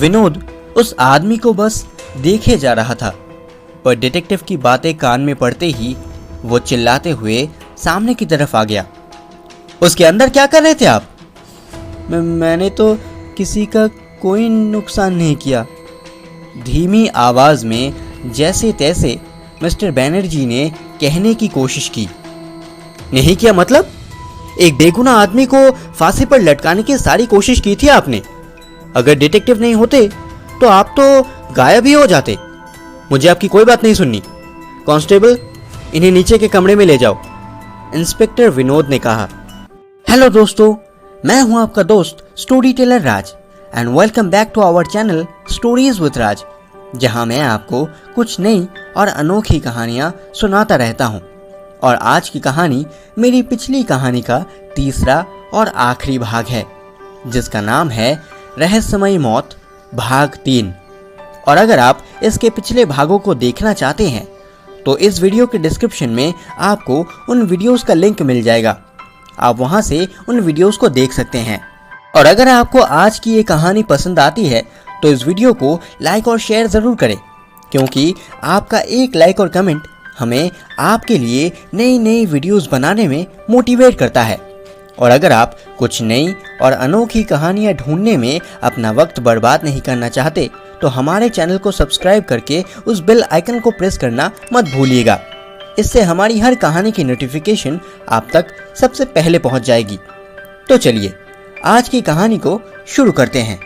विनोद उस आदमी को बस देखे जा रहा था, पर डिटेक्टिव की बातें कान में पड़ते ही वो चिल्लाते हुए सामने की तरफ आ गया। उसके अंदर क्या कर रहे थे आप? मैंने तो किसी का कोई नुकसान नहीं किया। धीमी आवाज में जैसे तैसे मिस्टर बैनर्जी ने कहने की कोशिश की। नहीं किया मतलब? एक बेगुनाह आदमी को फांसी पर लटकाने की सारी कोशिश की थी आपने। अगर डिटेक्टिव नहीं होते तो आप तो गायब ही हो जाते। मुझे आपकी कोई बात नहीं सुननी। कांस्टेबल, इन्हें नीचे के कमरे में ले जाओ, इंस्पेक्टर विनोद ने कहा। हेलो दोस्तों, मैं हूं आपका दोस्त story teller Raj and welcome back to our channel stories with Raj, जहां मैं आपको कुछ नई और अनोखी कहानियां सुनाता रहता हूं। और आज की कहानी मेरी पिछली कहानी का तीसरा और आखिरी भाग है, जिसका नाम है रहस्यमयी मौत भाग 3। और अगर आप इसके पिछले भागों को देखना चाहते हैं तो इस वीडियो के डिस्क्रिप्शन में आपको उन वीडियोस का लिंक मिल जाएगा। आप वहां से उन वीडियोस को देख सकते हैं। और अगर आपको आज की ये कहानी पसंद आती है तो इस वीडियो को लाइक और शेयर ज़रूर करें, क्योंकि आपका एक लाइक और कमेंट हमें आपके लिए नई नई वीडियोस बनाने में मोटिवेट करता है। और अगर आप कुछ नई और अनोखी कहानियाँ ढूंढने में अपना वक्त बर्बाद नहीं करना चाहते तो हमारे चैनल को सब्सक्राइब करके उस बेल आइकन को प्रेस करना मत भूलिएगा। इससे हमारी हर कहानी की नोटिफिकेशन आप तक सबसे पहले पहुंच जाएगी। तो चलिए आज की कहानी को शुरू करते हैं।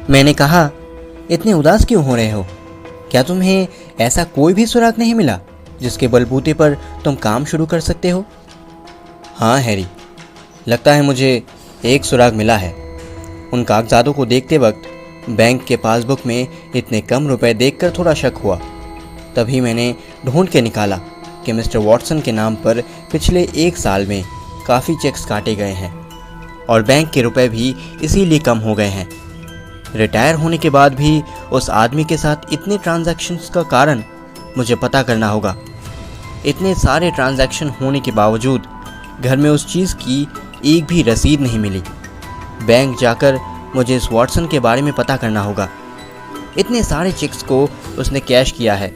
मैंने कहा, इतने उदास क्यों हो रहे हो? क्या तुम्हें ऐसा कोई भी सुराग नहीं मिला जिसके बलबूते पर तुम काम शुरू कर सकते हो? हाँ हैरी, लगता है मुझे एक सुराग मिला है। उन कागजातों को देखते वक्त बैंक के पासबुक में इतने कम रुपए देखकर थोड़ा शक हुआ। तभी मैंने ढूंढ के निकाला कि मिस्टर वॉटसन के नाम पर पिछले 1 साल में काफ़ी चेक्स काटे गए हैं और बैंक के रुपए भी इसीलिए कम हो गए हैं। रिटायर होने के बाद भी उस आदमी के साथ इतने ट्रांजैक्शंस का कारण मुझे पता करना होगा। इतने सारे ट्रांजैक्शन होने के बावजूद घर में उस चीज़ की एक भी रसीद नहीं मिली। बैंक जाकर मुझे इस वॉटसन के बारे में पता करना होगा। इतने सारे चेक्स को उसने कैश किया है।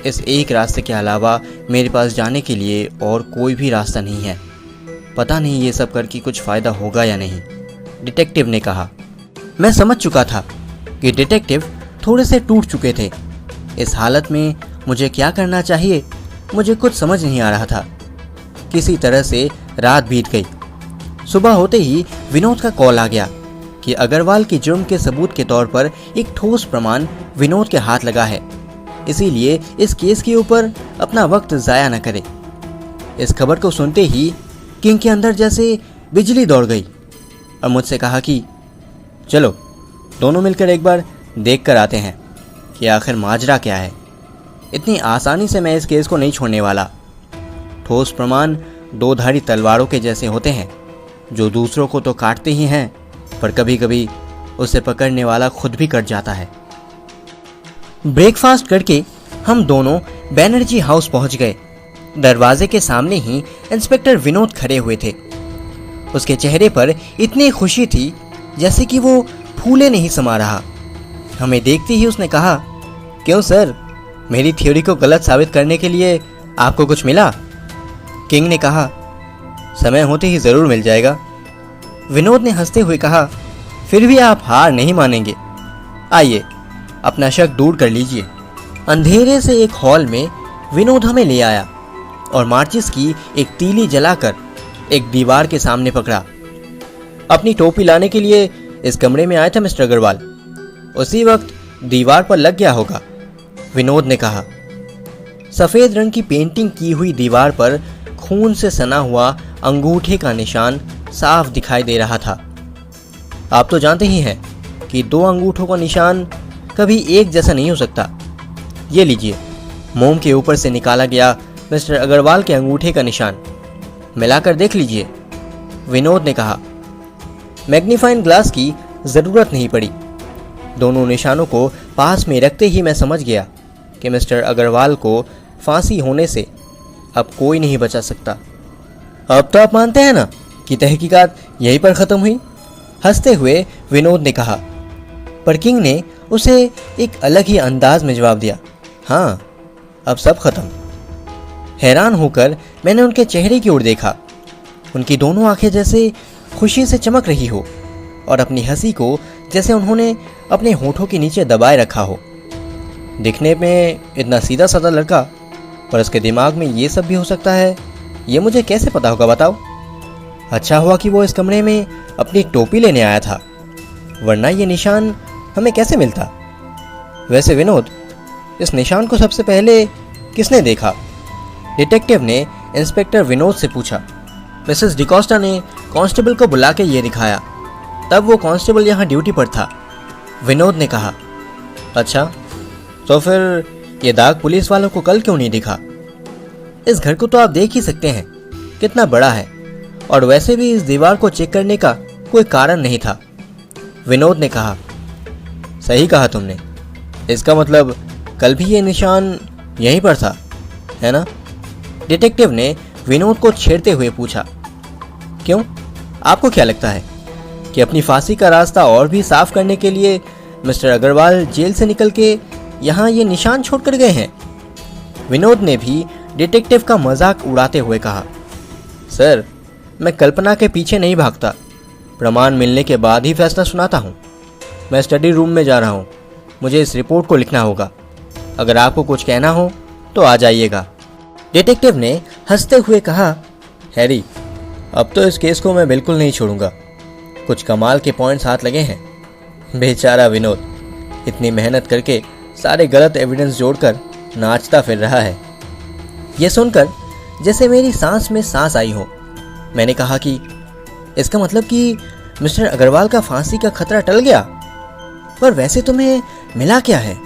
इस एक रास्ते के अलावा मेरे पास जाने के लिए और कोई भी रास्ता नहीं है। पता नहीं ये सब करके कुछ फ़ायदा होगा या नहीं, डिटेक्टिव ने कहा। मैं समझ चुका था कि डिटेक्टिव थोड़े से टूट चुके थे। इस हालत में मुझे क्या करना चाहिए मुझे कुछ समझ नहीं आ रहा था। किसी तरह से रात बीत गई। सुबह होते ही विनोद का कॉल आ गया कि अग्रवाल के जुर्म के सबूत के तौर पर एक ठोस प्रमाण विनोद के हाथ लगा है, इसीलिए इस केस के ऊपर अपना वक्त ज़ाया न करे। इस खबर को सुनते ही किंग के अंदर जैसे बिजली दौड़ गई और मुझसे कहा कि चलो दोनों मिलकर एक बार देख कर आते हैं कि आखिर माजरा क्या है। इतनी आसानी से मैं इस केस को नहीं छोड़ने वाला। ठोस प्रमाण 2 धारी तलवारों के जैसे होते हैं, जो दूसरों को तो काटते ही हैं, पर कभी कभी उसे पकड़ने वाला खुद भी कट जाता है। ब्रेकफास्ट करके हम दोनों बैनर्जी हाउस पहुंच गए। दरवाजे के सामने ही इंस्पेक्टर विनोद खड़े हुए थे। उसके चेहरे पर इतनी खुशी थी जैसे कि वो फूले नहीं समा रहा। हमें देखते ही उसने कहा, क्यों सर, मेरी थ्योरी को गलत साबित करने के लिए आपको कुछ मिला? किंग ने कहा, समय होते ही ज़रूर मिल जाएगा। विनोद ने हंसते हुए कहा, फिर भी आप हार नहीं मानेंगे। आइए अपना शक दूर कर लीजिए। अंधेरे से एक हॉल में विनोद हमें ले आया और माचिस की एक तीली जलाकर एक दीवार के सामने पकड़ा। अपनी टोपी लाने के लिए इस कमरे में आया था मिस्टर अग्रवाल, उसी वक्त दीवार पर लग गया होगा, विनोद ने कहा। सफ़ेद रंग की पेंटिंग की हुई दीवार पर खून से सना हुआ अंगूठे का निशान साफ दिखाई दे रहा था। आप तो जानते ही हैं कि 2 अंगूठों का निशान कभी एक जैसा नहीं हो सकता। ये लीजिए, मोम के ऊपर से निकाला गया मिस्टर अग्रवाल के अंगूठे का निशान, मिलाकर देख लीजिए, विनोद ने कहा। मैग्नीफाइंग ग्लास की ज़रूरत नहीं पड़ी। दोनों निशानों को पास में रखते ही मैं समझ गया कि मिस्टर अग्रवाल को फांसी होने से अब कोई नहीं बचा सकता। अब तो आप मानते हैं ना कि तहकीकात यहीं पर ख़त्म हुई? हंसते हुए विनोद ने कहा। पर किंग ने उसे एक अलग ही अंदाज में जवाब दिया, हाँ, अब सब खत्म। हैरान होकर मैंने उनके चेहरे की ओर देखा। उनकी दोनों आंखें जैसे खुशी से चमक रही हो और अपनी हंसी को जैसे उन्होंने अपने होठों के नीचे दबाए रखा हो। दिखने में इतना सीधा साधा लड़का, पर उसके दिमाग में ये सब भी हो सकता है, ये मुझे कैसे पता होगा बताओ? अच्छा हुआ कि वो इस कमरे में अपनी टोपी लेने आया था, वरना ये निशान हमें कैसे मिलता? वैसे विनोद, इस निशान को सबसे पहले किसने देखा? डिटेक्टिव ने इंस्पेक्टर विनोद से पूछा। मिसेस डिकोस्टा ने कांस्टेबल को बुला के ये दिखाया, तब वो कांस्टेबल यहाँ ड्यूटी पर था, विनोद ने कहा। अच्छा, तो फिर ये दाग पुलिस वालों को कल क्यों नहीं दिखा? इस घर को तो आप देख ही सकते हैं कितना बड़ा है, और वैसे भी इस दीवार को चेक करने का कोई कारण नहीं था, विनोद ने कहा। सही कहा तुमने, इसका मतलब कल भी ये निशान यहीं पर था, है ना? डिटेक्टिव ने विनोद को छेड़ते हुए पूछा। क्यों, आपको क्या लगता है कि अपनी फांसी का रास्ता और भी साफ करने के लिए मिस्टर अग्रवाल जेल से निकल के यहाँ ये निशान छोड़कर गए हैं? विनोद ने भी डिटेक्टिव का मजाक उड़ाते हुए कहा। सर, मैं कल्पना के पीछे नहीं भागता, प्रमाण मिलने के बाद ही फैसला सुनाता हूँ। मैं स्टडी रूम में जा रहा हूँ, मुझे इस रिपोर्ट को लिखना होगा। अगर आपको कुछ कहना हो तो आ जाइएगा, डिटेक्टिव ने हंसते हुए कहा। हैरी, अब तो इस केस को मैं बिल्कुल नहीं छोड़ूंगा। कुछ कमाल के पॉइंट्स हाथ लगे हैं। बेचारा विनोद इतनी मेहनत करके सारे गलत एविडेंस जोड़कर नाचता फिर रहा है। यह सुनकर जैसे मेरी सांस में सांस आई हो, मैंने कहा कि इसका मतलब कि मिस्टर अग्रवाल का फांसी का खतरा टल गया। पर वैसे तुम्हें मिला क्या है?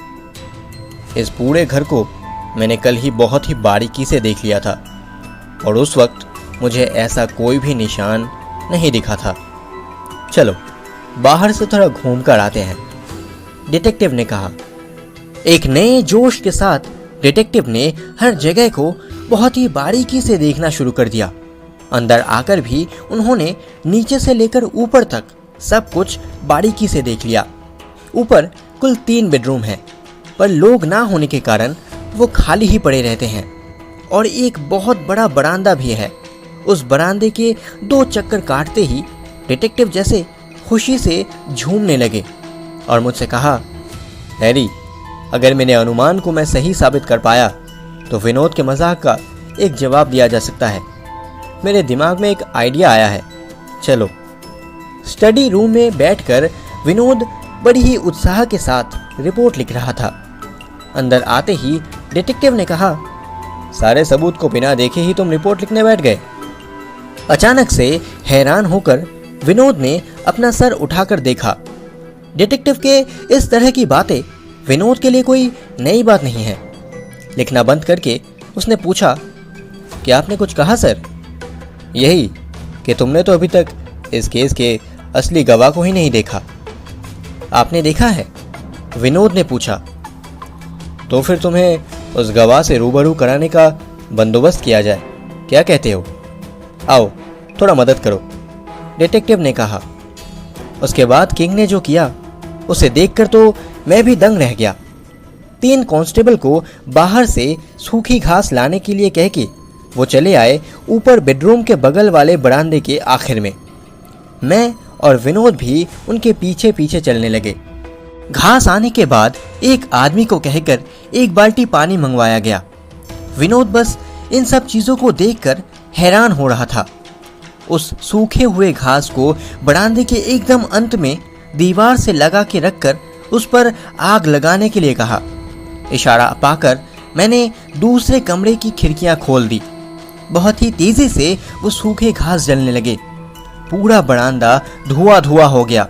इस पूरे घर को मैंने कल ही बहुत ही बारीकी से देख लिया था, और उस वक्त मुझे ऐसा कोई भी निशान नहीं दिखा था। चलो बाहर से थोड़ा घूम कर आते हैं, डिटेक्टिव ने कहा। एक नए जोश के साथ डिटेक्टिव ने हर जगह को बहुत ही बारीकी से देखना शुरू कर दिया। अंदर आकर भी उन्होंने नीचे से लेकर ऊपर तक सब कुछ बारीकी से देख लिया। ऊपर कुल 3 बेडरूम हैं, पर लोग ना होने के कारण वो खाली ही पड़े रहते हैं, और एक बहुत बड़ा बरामदा भी है। उस बरामदे के 2 चक्कर काटते ही डिटेक्टिव जैसे खुशी से झूमने लगे और मुझसे कहा, हैरी, अगर मेरे अनुमान को मैं सही साबित कर पाया तो विनोद के मजाक का एक जवाब दिया जा सकता है। मेरे दिमाग में एक आइडिया आया है, चलो। स्टडी रूम में बैठकर विनोद बड़ी ही उत्साह के साथ रिपोर्ट लिख रहा था। अंदर आते ही डिटेक्टिव ने कहा, सारे सबूत को बिना देखे ही तुम रिपोर्ट लिखने बैठ गए? अचानक से हैरान होकर विनोद ने अपना सर उठाकर देखा। डिटेक्टिव के इस तरह की बातें विनोद के लिए कोई नई बात नहीं है। लिखना बंद करके उसने पूछा, क्या आपने कुछ कहा सर? यही कि तुमने तो अभी तक इस केस के असली गवाह को ही नहीं देखा। आपने देखा है? विनोद ने पूछा। तो फिर तुम्हें उस गवाह से रूबरू कराने का बंदोबस्त किया जाए, क्या कहते हो? आओ थोड़ा मदद करो, डिटेक्टिव ने कहा। उसके बाद किंग ने जो किया उसे देखकर तो मैं भी दंग रह गया। 3 कांस्टेबल को बाहर से सूखी घास लाने के लिए कह के वो चले आए ऊपर बेडरूम के बगल वाले बरामदे के आखिर में। मैं और विनोद भी उनके पीछे पीछे चलने लगे। घास आने के बाद एक आदमी को कहकर एक बाल्टी पानी मंगवाया गया। विनोद बस इन सब चीजों को देखकर हैरान हो रहा था। उस सूखे हुए घास को बरामदे के एकदम अंत में दीवार से लगा के रखकर उस पर आग लगाने के लिए कहा। इशारा पाकर मैंने दूसरे कमरे की खिड़कियां खोल दी। बहुत ही तेजी से वो सूखे घास जलने लगे। पूरा बरामदा धुआं धुआं हो गया।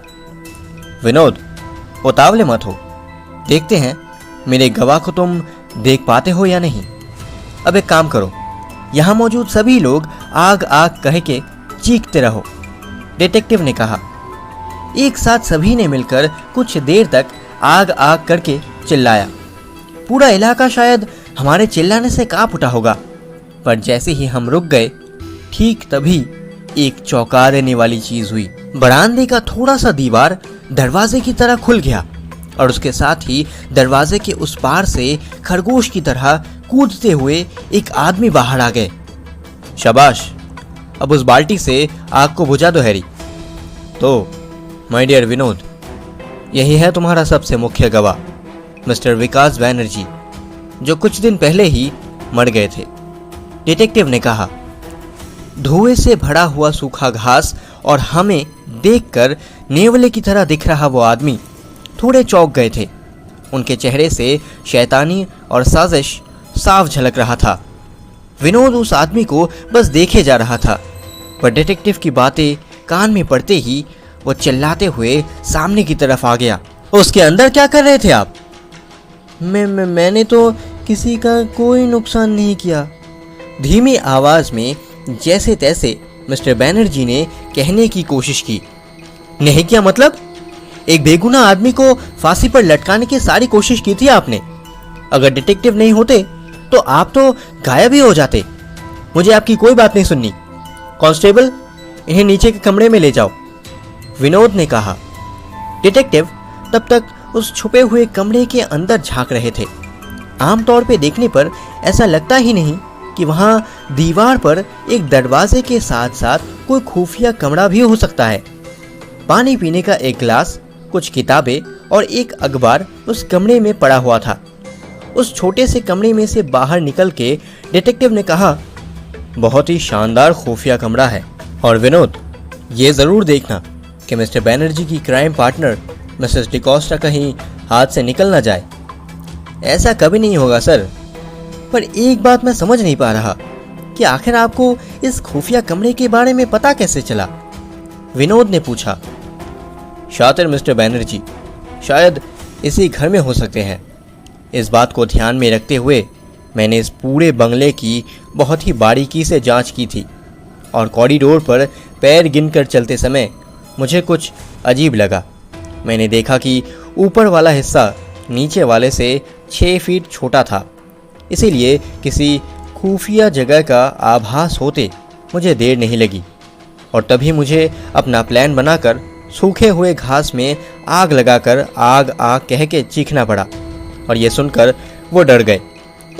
विनोद, उतावले मत हो, देखते हैं मेरे गवाह को तुम देख पाते हो या नहीं। अब एक काम करो, यहाँ मौजूद सभी लोग आग आग कह के चीखते रहो, डिटेक्टिव ने कहा। एक साथ सभी ने मिलकर कुछ देर तक आग आग करके चिल्लाया। पूरा इलाका शायद हमारे चिल्लाने से कांप उठा होगा, पर जैसे ही हम रुक गए, ठीक तभी एक चौंका देने वाली चीज हुई। बरामदे का थोड़ा सा दीवार दरवाजे की तरह खुल गया और उसके साथ ही दरवाजे के उस पार से खरगोश की तरह कूदते हुए एक आदमी बाहर आ गए। शाबाश, अब उस बाल्टी से आग को बुझा दो हैरी। तो माय डियर विनोद, यही है तुम्हारा सबसे मुख्य गवाह, मिस्टर विकास बैनर्जी, जो कुछ दिन पहले ही मर गए थे। डिटेक्टिव ने कहा। धुएं से भरा हुआ सूखा घास और हमें देखकर नेवले की तरह दिख रहा वो आदमी थोड़े चौंक गए थे। उनके चेहरे से शैतानी और साजिश साफ झलक रहा था। विनोद उस आदमी को बस देखे जा रहा था, पर डिटेक्टिव की बातें कान में पड़ते ही वो चिल्लाते हुए सामने की तरफ आ गया। उसके अंदर क्या कर रहे थे आप? मैंने तो किसी का कोई नुकसान नहीं किया। धीमी आवाज में जैसे तैसे मिस्टर बैनर्जी ने कहने की कोशिश की। नहीं किया मतलब? एक बेगुनाह आदमी को फांसी पर लटकाने की सारी कोशिश की थी आपने। अगर डिटेक्टिव नहीं होते तो आप तो गायब ही हो जाते। मुझे आपकी कोई बात नहीं सुननी। कांस्टेबल, इन्हें नीचे के कमरे में ले जाओ, विनोद ने कहा। डिटेक्टिव तब तक उस छुपे हुए कमरे के अंदर झांक रहे थे। आमतौर पे देखने पर ऐसा लगता ही नहीं कि वहां दीवार पर एक दरवाजे के साथ साथ कोई खुफिया कमरा भी हो सकता है। पानी पीने का एक गिलास, कुछ किताबें और एक अखबार उस कमरे में पड़ा हुआ था। उस छोटे से कमरे में से बाहर निकल के डिटेक्टिव ने कहा, बहुत ही शानदार खुफिया कमरा है। और विनोद, ये जरूर देखना कि मिस्टर बैनर्जी की क्राइम पार्टनर मिसेस डिकोस्टा कहीं हाथ से निकल ना जाए। ऐसा कभी नहीं होगा सर। पर एक बात मैं समझ नहीं पा रहा कि आखिर आपको इस खुफिया कमरे के बारे में पता कैसे चला? विनोद ने पूछा। शातिर मिस्टर बैनर्जी शायद इसी घर में हो सकते हैं। इस बात को ध्यान में रखते हुए मैंने इस पूरे बंगले की बहुत ही बारीकी से जांच की थी और कॉरिडोर पर पैर गिनकर चलते समय मुझे कुछ अजीब लगा। मैंने देखा कि ऊपर वाला हिस्सा नीचे वाले से 6 फीट छोटा था। इसीलिए किसी खुफिया जगह का आभास होते मुझे देर नहीं लगी और तभी मुझे अपना प्लान बनाकर सूखे हुए घास में आग लगाकर आग आग कह के चीखना पड़ा और ये सुनकर वो डर गए।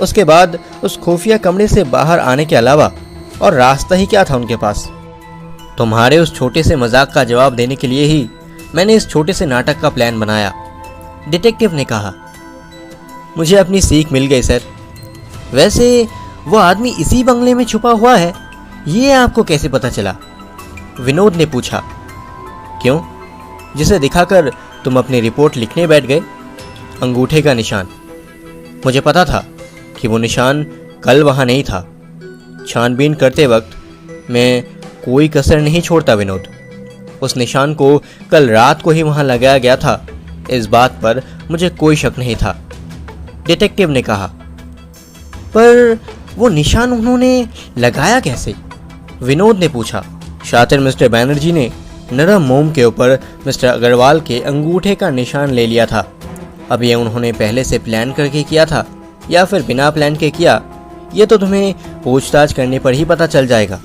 उसके बाद उस खुफिया कमरे से बाहर आने के अलावा और रास्ता ही क्या था उनके पास? तुम्हारे उस छोटे से मजाक का जवाब देने के लिए ही मैंने इस छोटे से नाटक का प्लान बनाया, डिटेक्टिव ने कहा। मुझे अपनी सीख मिल गई सर। वैसे वो आदमी इसी बंगले में छुपा हुआ है, ये आपको कैसे पता चला? विनोद ने पूछा। क्यों, जिसे दिखाकर तुम अपनी रिपोर्ट लिखने बैठ गए? अंगूठे का निशान। मुझे पता था कि वो निशान कल वहां नहीं था। छानबीन करते वक्त मैं कोई कसर नहीं छोड़ता विनोद। उस निशान को कल रात को ही वहां लगाया गया था, इस बात पर मुझे कोई शक नहीं था, डिटेक्टिव ने कहा। पर वो निशान उन्होंने लगाया कैसे? विनोद ने पूछा। शातिर मिस्टर बैनर्जी ने नरम मोम के ऊपर मिस्टर अग्रवाल के अंगूठे का निशान ले लिया था। अब ये उन्होंने पहले से प्लान करके किया था या फिर बिना प्लान के किया, ये तो तुम्हें पूछताछ करने पर ही पता चल जाएगा।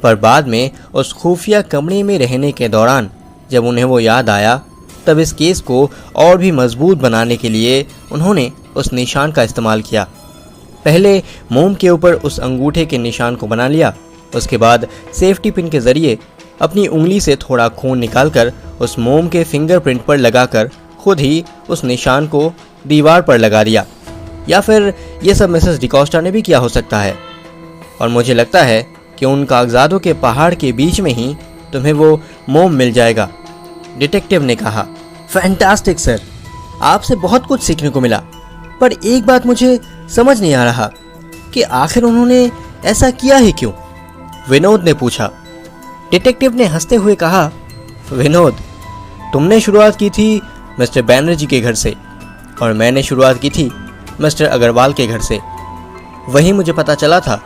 पर बाद में उस खुफिया कमरे में रहने के दौरान जब उन्हें वो याद आया, तब इस केस को और भी मजबूत बनाने के लिए उन्होंने उस निशान का इस्तेमाल किया। पहले मोम के ऊपर उस अंगूठे के निशान को बना लिया, उसके बाद सेफ्टी पिन के जरिए अपनी उंगली से थोड़ा खून निकालकर उस मोम के फिंगरप्रिंट पर लगाकर खुद ही उस निशान को दीवार पर लगा दिया। या फिर ये सब मिसेस डिकोस्टा ने भी किया हो सकता है। और मुझे लगता है कि उन कागजातों के पहाड़ के बीच में ही तुम्हें वो मोम मिल जाएगा, डिटेक्टिव ने कहा। फैंटास्टिक सर, आपसे बहुत कुछ सीखने को मिला। पर एक बात मुझे समझ नहीं आ रहा कि आखिर उन्होंने ऐसा किया ही क्यों? विनोद ने पूछा। डिटेक्टिव ने हंसते हुए कहा, विनोद, तुमने शुरुआत की थी मिस्टर बैनर्जी के घर से और मैंने शुरुआत की थी मिस्टर अग्रवाल के घर से। वहीं मुझे पता चला था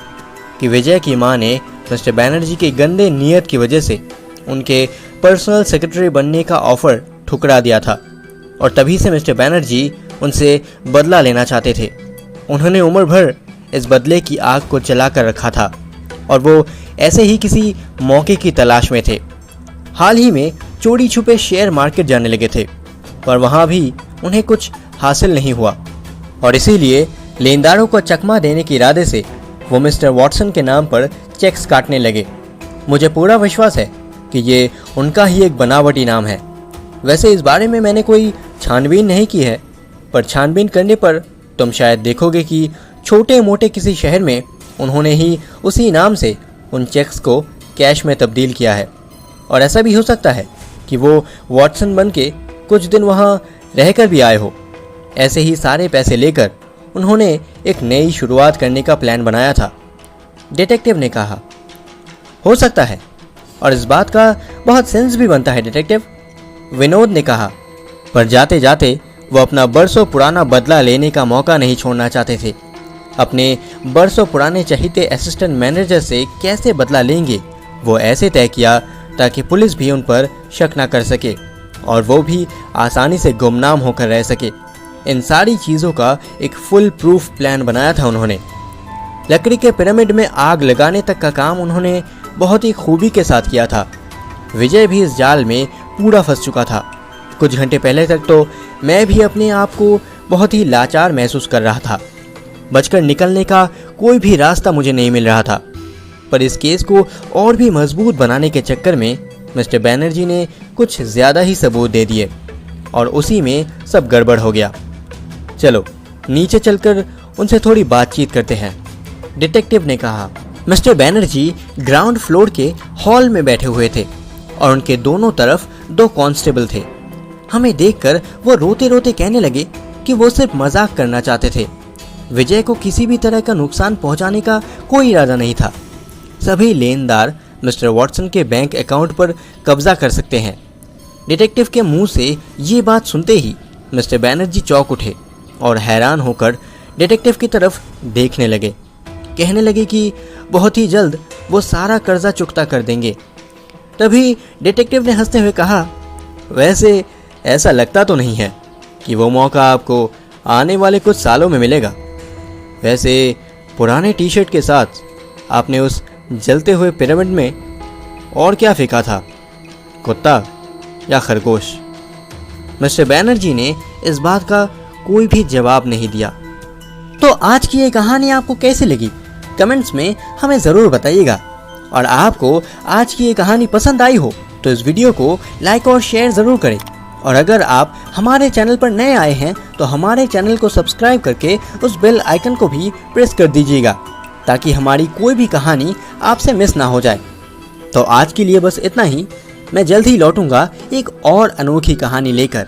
कि विजय की मां ने मिस्टर बैनर्जी के गंदे नीयत की वजह से उनके पर्सनल सेक्रेटरी बनने का ऑफर ठुकरा दिया था और तभी से मिस्टर बैनर्जी उनसे बदला लेना चाहते थे। उन्होंने उम्र भर इस बदले की आग को जला कर रखा था और वो ऐसे ही किसी मौके की तलाश में थे। हाल ही में चोरी छुपे शेयर मार्केट जाने लगे थे, पर वहाँ भी उन्हें कुछ हासिल नहीं हुआ और इसीलिए लेनदारों को चकमा देने के इरादे से वो मिस्टर वॉटसन के नाम पर चेक्स काटने लगे। मुझे पूरा विश्वास है कि ये उनका ही एक बनावटी नाम है। वैसे इस बारे में मैंने कोई छानबीन नहीं की है, पर छानबीन करने पर तुम शायद देखोगे कि छोटे मोटे किसी शहर में उन्होंने ही उसी नाम से उन चेक्स को कैश में तब्दील किया है। और ऐसा भी हो सकता है कि वो वॉटसन बन के कुछ दिन वहाँ रहकर भी आए हो। ऐसे ही सारे पैसे लेकर उन्होंने एक नई शुरुआत करने का प्लान बनाया था। डिटेक्टिव ने कहा। हो सकता है, और इस बात का बहुत सेंस भी बनता है डिटेक्टिव, विनोद ने कहा। पर जाते जाते वो अपना बरसों पुराना बदला लेने का मौका नहीं छोड़ना चाहते थे। अपने बरसों पुराने चहीते असिस्टेंट मैनेजर से कैसे बदला लेंगे वो ऐसे तय किया ताकि पुलिस भी उन पर शक न कर सके और वो भी आसानी से गुमनाम होकर रह सके। इन सारी चीज़ों का एक फुल प्रूफ प्लान बनाया था उन्होंने। लकड़ी के पिरामिड में आग लगाने तक का काम उन्होंने बहुत ही खूबी के साथ किया था। विजय भी इस जाल में पूरा फंस चुका था। कुछ घंटे पहले तक तो मैं भी अपने आप को बहुत ही लाचार महसूस कर रहा था। बचकर निकलने का कोई भी रास्ता मुझे नहीं मिल रहा था। पर इस केस को और भी मजबूत बनाने के चक्कर में मिस्टर बैनर्जी ने कुछ ज़्यादा ही सबूत दे दिए और उसी में सब गड़बड़ हो गया। चलो नीचे चलकर उनसे थोड़ी बातचीत करते हैं, डिटेक्टिव ने कहा। मिस्टर बैनर्जी ग्राउंड फ्लोर के हॉल में बैठे हुए थे और उनके दोनों तरफ 2 कांस्टेबल थे। हमें देखकर वो रोते रोते कहने लगे कि वो सिर्फ मजाक करना चाहते थे। विजय को किसी भी तरह का नुकसान पहुंचाने का कोई इरादा नहीं था। सभी लेनदार मिस्टर वॉटसन के बैंक अकाउंट पर कब्जा कर सकते हैं। डिटेक्टिव के मुंह से ये बात सुनते ही मिस्टर बैनर्जी चौंक उठे और हैरान होकर डिटेक्टिव की तरफ देखने लगे। कहने लगे कि बहुत ही जल्द वो सारा कर्जा चुकता कर देंगे। तभी डिटेक्टिव ने हंसते हुए कहा, वैसे ऐसा लगता तो नहीं है कि वो मौका आपको आने वाले कुछ सालों में मिलेगा। वैसे पुराने टी शर्ट के साथ आपने उस जलते हुए पिरामिड में और क्या फेंका था, कुत्ता या खरगोश? मिस्टर बैनर्जी ने इस बात का कोई भी जवाब नहीं दिया। तो आज की ये कहानी आपको कैसी लगी कमेंट्स में हमें ज़रूर बताइएगा। और आपको आज की ये कहानी पसंद आई हो तो इस वीडियो को लाइक और शेयर ज़रूर करें। और अगर आप हमारे चैनल पर नए आए हैं तो हमारे चैनल को सब्सक्राइब करके उस बेल आइकन को भी प्रेस कर दीजिएगा ताकि हमारी कोई भी कहानी आपसे मिस ना हो जाए। तो आज के लिए बस इतना ही। मैं जल्द ही लौटूंगा एक और अनोखी कहानी लेकर।